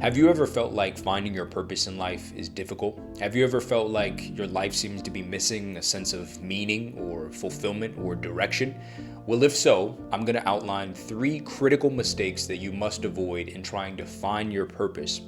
Have you ever felt like finding your purpose in life is difficult? Have you ever felt like your life seems to be missing a sense of meaning or fulfillment or direction? Well, if so, I'm going to outline 3 critical mistakes that you must avoid in trying to find your purpose.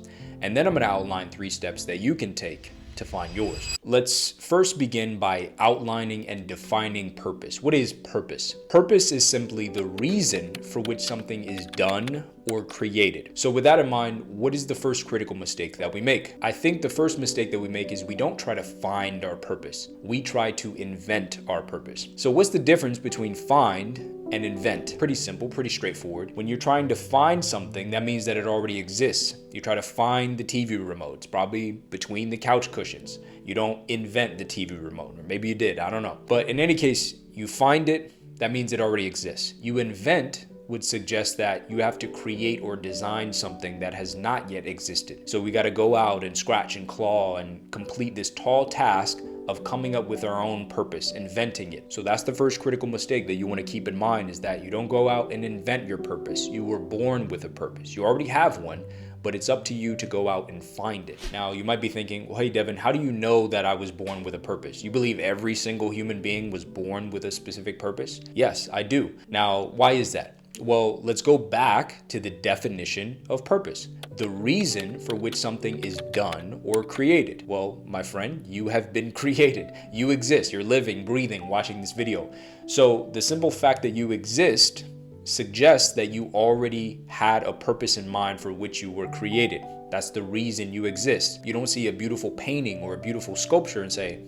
And then I'm going to outline 3 steps that you can take to find yours. Let's first begin by outlining and defining purpose. What is purpose? Purpose is simply the reason for which something is done or created. So with that in mind, what is the first critical mistake that we make? I think the first mistake that we make is we don't try to find our purpose. We try to invent our purpose. So what's the difference between find and invent? Pretty simple, pretty straightforward. When you're trying to find something, that means that it already exists. You try to find the TV remote. It's probably between the couch cushions. You don't invent the TV remote, or maybe you did, I don't know. But in any case, you find it, that means it already exists. You invent would suggest that you have to create or design something that has not yet existed. So we got to go out and scratch and claw and complete this tall task of coming up with our own purpose, inventing it. So that's the first critical mistake that you want to keep in mind, is that you don't go out and invent your purpose. You were born with a purpose. You already have one, but it's up to you to go out and find it. Now, you might be thinking, well, hey, Devin, how do you know that I was born with a purpose? You believe every single human being was born with a specific purpose? Yes, I do. Now, why is that? Well, let's go back to the definition of purpose. The reason for which something is done or created. Well, my friend, you have been created. You exist. You're living, breathing, watching this video. So the simple fact that you exist suggests that you already had a purpose in mind for which you were created. That's the reason you exist. You don't see a beautiful painting or a beautiful sculpture and say,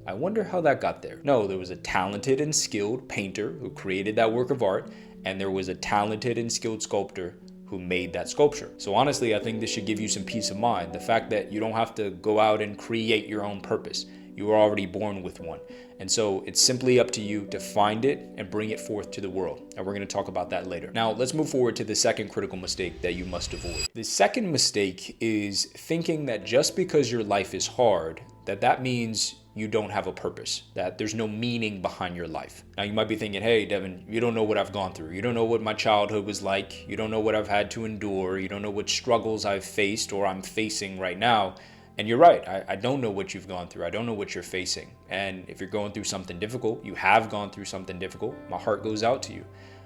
I wonder how that got there. No, there was a talented and skilled painter who created that work of art, and there was a talented and skilled sculptor who made that sculpture. So honestly, I think this should give you some peace of mind. The fact that you don't have to go out and create your own purpose. You were already born with one. And so it's simply up to you to find it and bring it forth to the world. And we're going to talk about that later. Now, let's move forward to the second critical mistake that you must avoid. The second mistake is thinking that just because your life is hard, that means you don't have a purpose, that there's no meaning behind your life. Now, you might be thinking, hey, Devin, you don't know what I've gone through. You don't know what my childhood was like. You don't know what I've had to endure. You don't know what struggles I've faced or I'm facing right now. And you're right, I don't know what you've gone through. I don't know what you're facing. And if you're going through something difficult, you have gone through something difficult, my heart goes out to you.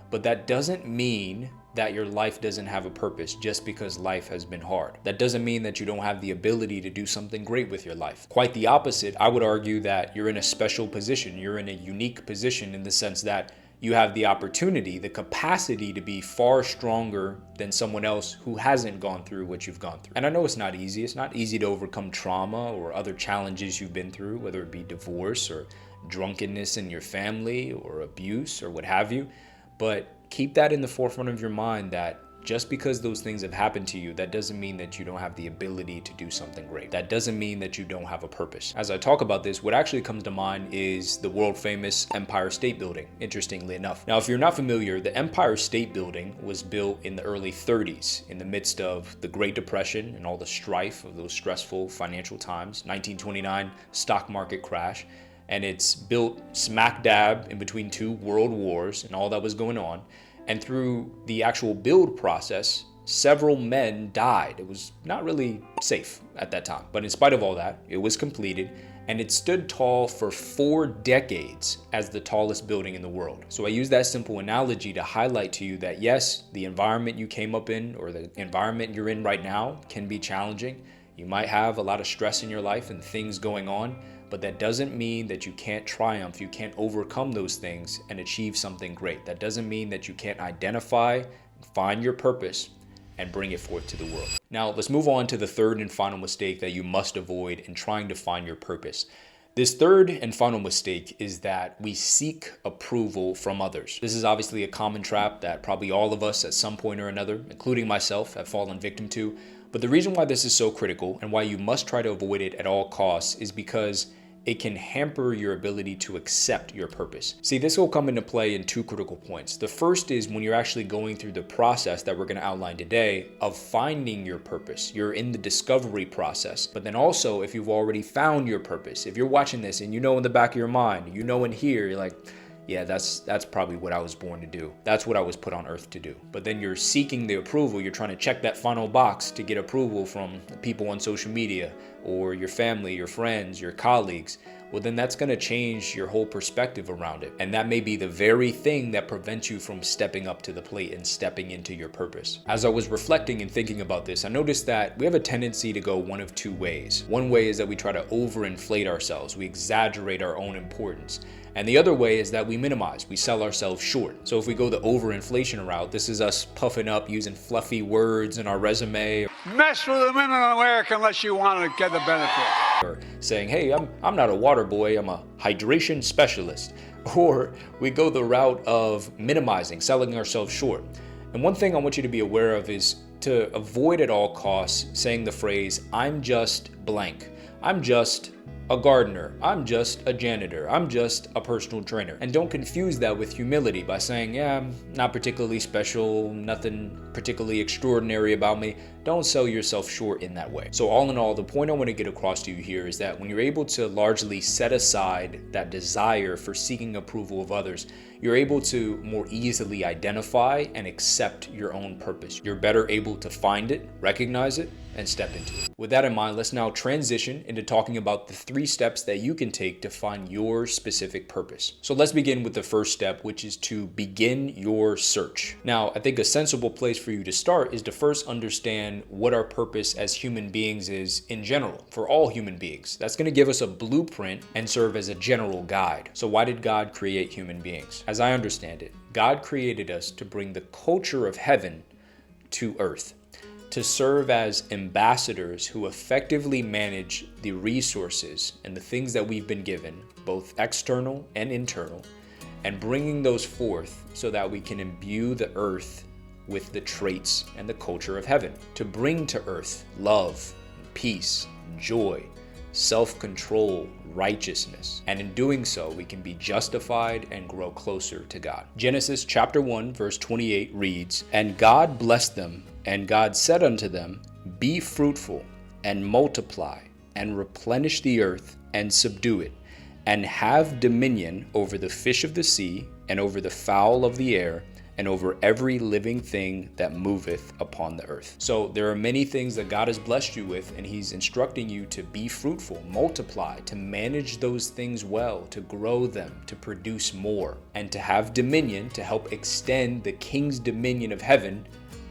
But that doesn't mean that your life doesn't have a purpose just because life has been hard. That doesn't mean that you don't have the ability to do something great with your life. Quite the opposite. I would argue that you're in a special position. You're in a unique position in the sense that you have the opportunity, the capacity to be far stronger than someone else who hasn't gone through what you've gone through. And I know it's not easy. It's not easy to overcome trauma or other challenges you've been through, whether it be divorce or drunkenness in your family or abuse or what have you. But keep that in the forefront of your mind, that just because those things have happened to you, that doesn't mean that you don't have the ability to do something great. That doesn't mean that you don't have a purpose. As I talk about this, what actually comes to mind is the world famous Empire State Building, interestingly enough. Now, if you're not familiar, the Empire State Building was built in the early 30s in the midst of the Great Depression and all the strife of those stressful financial times, 1929 stock market crash. And it's built smack dab in between 2 world wars and all that was going on. And through the actual build process, several men died. It was not really safe at that time. But in spite of all that, it was completed, and it stood tall for 4 decades as the tallest building in the world. So I use that simple analogy to highlight to you that yes, the environment you came up in or the environment you're in right now can be challenging. You might have a lot of stress in your life and things going on, but that doesn't mean that you can't triumph, you can't overcome those things and achieve something great. That doesn't mean that you can't identify, find your purpose, and bring it forth to the world. Now, let's move on to the third and final mistake that you must avoid in trying to find your purpose. This third and final mistake is that we seek approval from others. This is obviously a common trap that probably all of us at some point or another, including myself, have fallen victim to. But the reason why this is so critical and why you must try to avoid it at all costs is because it can hamper your ability to accept your purpose. See, this will come into play in 2 critical points. The first is when you're actually going through the process that we're going to outline today of finding your purpose. You're in the discovery process. But then also, if you've already found your purpose, if you're watching this and you know in the back of your mind, you know in here, you're like, yeah, that's probably what I was born to do. That's what I was put on earth to do. But then you're seeking the approval. You're trying to check that final box to get approval from people on social media or your family, your friends, your colleagues. Well, then that's going to change your whole perspective around it. And that may be the very thing that prevents you from stepping up to the plate and stepping into your purpose. As I was reflecting and thinking about this, I noticed that we have a tendency to go one of two ways. One way is that we try to overinflate ourselves. We exaggerate our own importance. And the other way is that we minimize, we sell ourselves short. So if we go the overinflation route, this is us puffing up, using fluffy words in our resume. Mess with the women in America unless you want to get the benefit. Or saying, hey, I'm not a water boy, I'm a hydration specialist. Or we go the route of minimizing, selling ourselves short. And one thing I want you to be aware of is to avoid at all costs saying the phrase, I'm just blank. I'm just a gardener. I'm just a janitor. I'm just a personal trainer. And don't confuse that with humility by saying, yeah, I'm not particularly special, nothing particularly extraordinary about me. Don't sell yourself short in that way. So all in all, the point I want to get across to you here is that when you're able to largely set aside that desire for seeking approval of others, you're able to more easily identify and accept your own purpose. You're better able to find it, recognize it, and step into it. With that in mind, let's now transition into talking about the 3 steps that you can take to find your specific purpose. So let's begin with the first step, which is to begin your search. Now, I think a sensible place for you to start is to first understand what our purpose as human beings is in general, for all human beings. That's going to give us a blueprint and serve as a general guide. So why did God create human beings? As I understand it, God created us to bring the culture of heaven to earth, to serve as ambassadors who effectively manage the resources and the things that we've been given, both external and internal, and bringing those forth so that we can imbue the earth with the traits and the culture of heaven, to bring to earth love, peace, joy, self-control, righteousness. And in doing so, we can be justified and grow closer to God. Genesis chapter 1, verse 28 reads, "And God blessed them, and God said unto them, Be fruitful, and multiply, and replenish the earth, and subdue it, and have dominion over the fish of the sea, and over the fowl of the air, and over every living thing that moveth upon the earth." So there are many things that God has blessed you with, and He's instructing you to be fruitful, multiply, to manage those things well, to grow them, to produce more, and to have dominion to help extend the King's dominion of heaven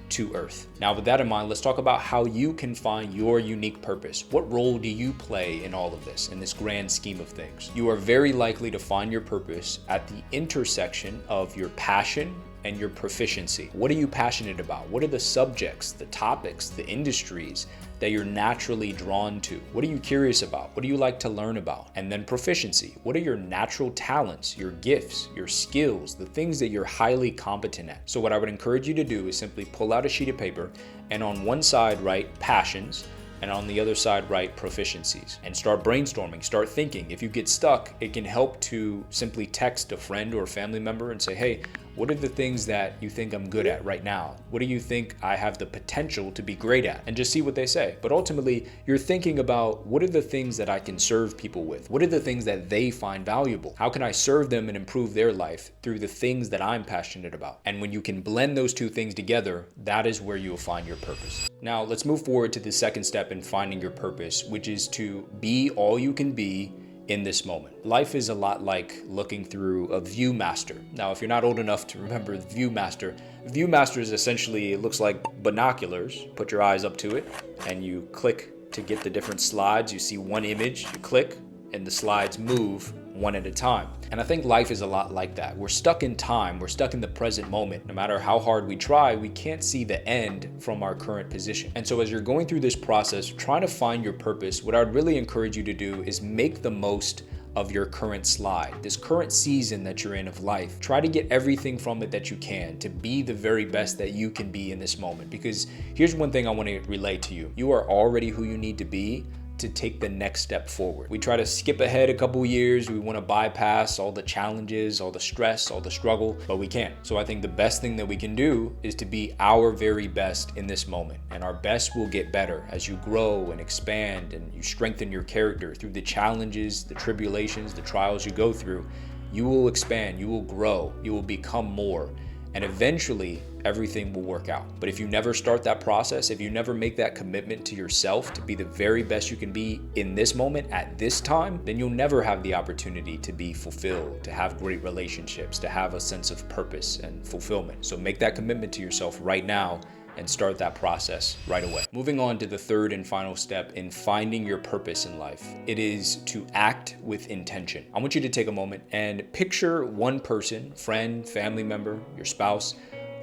to earth. Now, with that in mind, let's talk about how you can find your unique purpose. What role do you play in all of this, in this grand scheme of things? You are very likely to find your purpose at the intersection of your passion and your proficiency. What are you passionate about? What are the subjects, the topics, the industries that you're naturally drawn to? What are you curious about? What do you like to learn about? And then proficiency. What are your natural talents, your gifts, your skills, the things that you're highly competent at? So what I would encourage you to do is simply pull out a sheet of paper and on one side write passions, and on the other side write proficiencies, and start brainstorming, start thinking. If you get stuck, it can help to simply text a friend or a family member and say, hey, what are the things that you think I'm good at right now? What do you think I have the potential to be great at? And just see what they say. But ultimately, you're thinking about what are the things that I can serve people with? What are the things that they find valuable? How can I serve them and improve their life through the things that I'm passionate about? And when you can blend those two things together, that is where you'll find your purpose. Now, let's move forward to the second step in finding your purpose, which is to be all you can be in this moment. Life is a lot like looking through a Viewmaster. Now, if you're not old enough to remember Viewmaster is essentially, it looks like binoculars. Put your eyes up to it and you click to get the different slides. You see one image, you click, and the slides move one at a time. And I think life is a lot like that. We're stuck in time. We're stuck in the present moment. No matter how hard we try, we can't see the end from our current position. And so as you're going through this process, trying to find your purpose, what I would really encourage you to do is make the most of your current slide, this current season that you're in of life. Try to get everything from it that you can to be the very best that you can be in this moment. Because here's one thing I want to relay to you. You are already who you need to be to take the next step forward. We try to skip ahead a couple years. We want to bypass all the challenges, all the stress, all the struggle, but we can't. So I think the best thing that we can do is to be our very best in this moment. And our best will get better as you grow and expand and you strengthen your character through the challenges, the tribulations, the trials you go through. you will expand, you will grow, you will become more, and eventually everything will work out. But if you never start that process, if you never make that commitment to yourself to be the very best you can be in this moment at this time, then you'll never have the opportunity to be fulfilled, to have great relationships, to have a sense of purpose and fulfillment. So make that commitment to yourself right now and start that process right away. Moving on to the third and final step in finding your purpose in life. It is to act with intention. I want you to take a moment and picture one person, friend, family member, your spouse,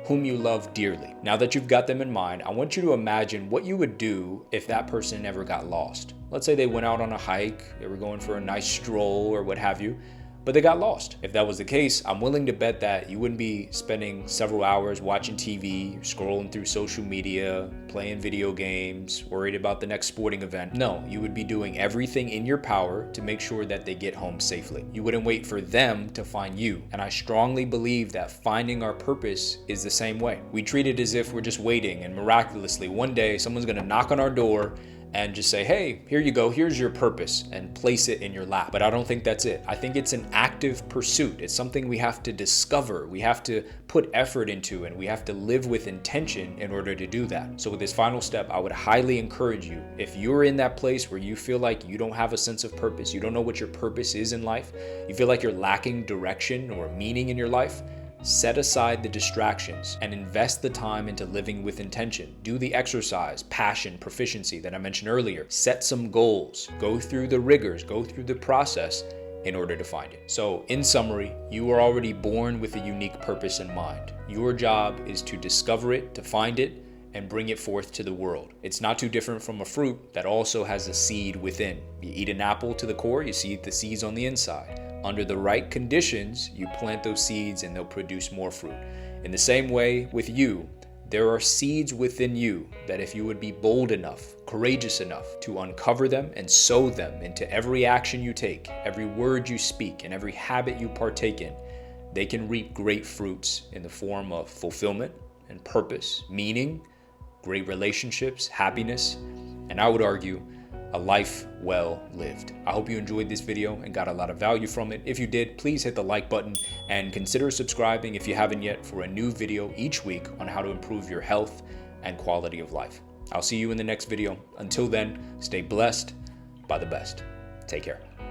whom you love dearly. Now that you've got them in mind, I want you to imagine what you would do if that person ever got lost. Let's say they went out on a hike, they were going for a nice stroll or what have you, but they got lost. If that was the case, I'm willing to bet that you wouldn't be spending several hours watching TV, scrolling through social media, playing video games, worried about the next sporting event. No, you would be doing everything in your power to make sure that they get home safely. You wouldn't wait for them to find you. And I strongly believe that finding our purpose is the same way. We treat it as if we're just waiting and miraculously one day someone's gonna knock on our door and just say, hey, here you go, here's your purpose, and place it in your lap. But I don't think that's it. I think it's an active pursuit. It's something we have to discover, we have to put effort into, and we have to live with intention in order to do that. So with this final step, I would highly encourage you, if you're in that place where you feel like you don't have a sense of purpose, you don't know what your purpose is in life, you feel like you're lacking direction or meaning in your life, set aside the distractions and invest the time into living with intention. Do the exercise, passion, proficiency that I mentioned earlier. Set some goals, go through the rigors, go through the process in order to find it. So in summary, you are already born with a unique purpose in mind. Your job is to discover it, to find it, and bring it forth to the world. It's not too different from a fruit that also has a seed within. You eat an apple to the core, you see the seeds on the inside. Under the right conditions, you plant those seeds and they'll produce more fruit. In the same way with you, there are seeds within you that if you would be bold enough, courageous enough to uncover them and sow them into every action you take, every word you speak, and every habit you partake in, they can reap great fruits in the form of fulfillment and purpose, meaning, great relationships, happiness, and I would argue, a life well lived. I hope you enjoyed this video and got a lot of value from it. If you did, please hit the like button and consider subscribing if you haven't yet for a new video each week on how to improve your health and quality of life. I'll see you in the next video. Until then, stay blessed by the best. Take care.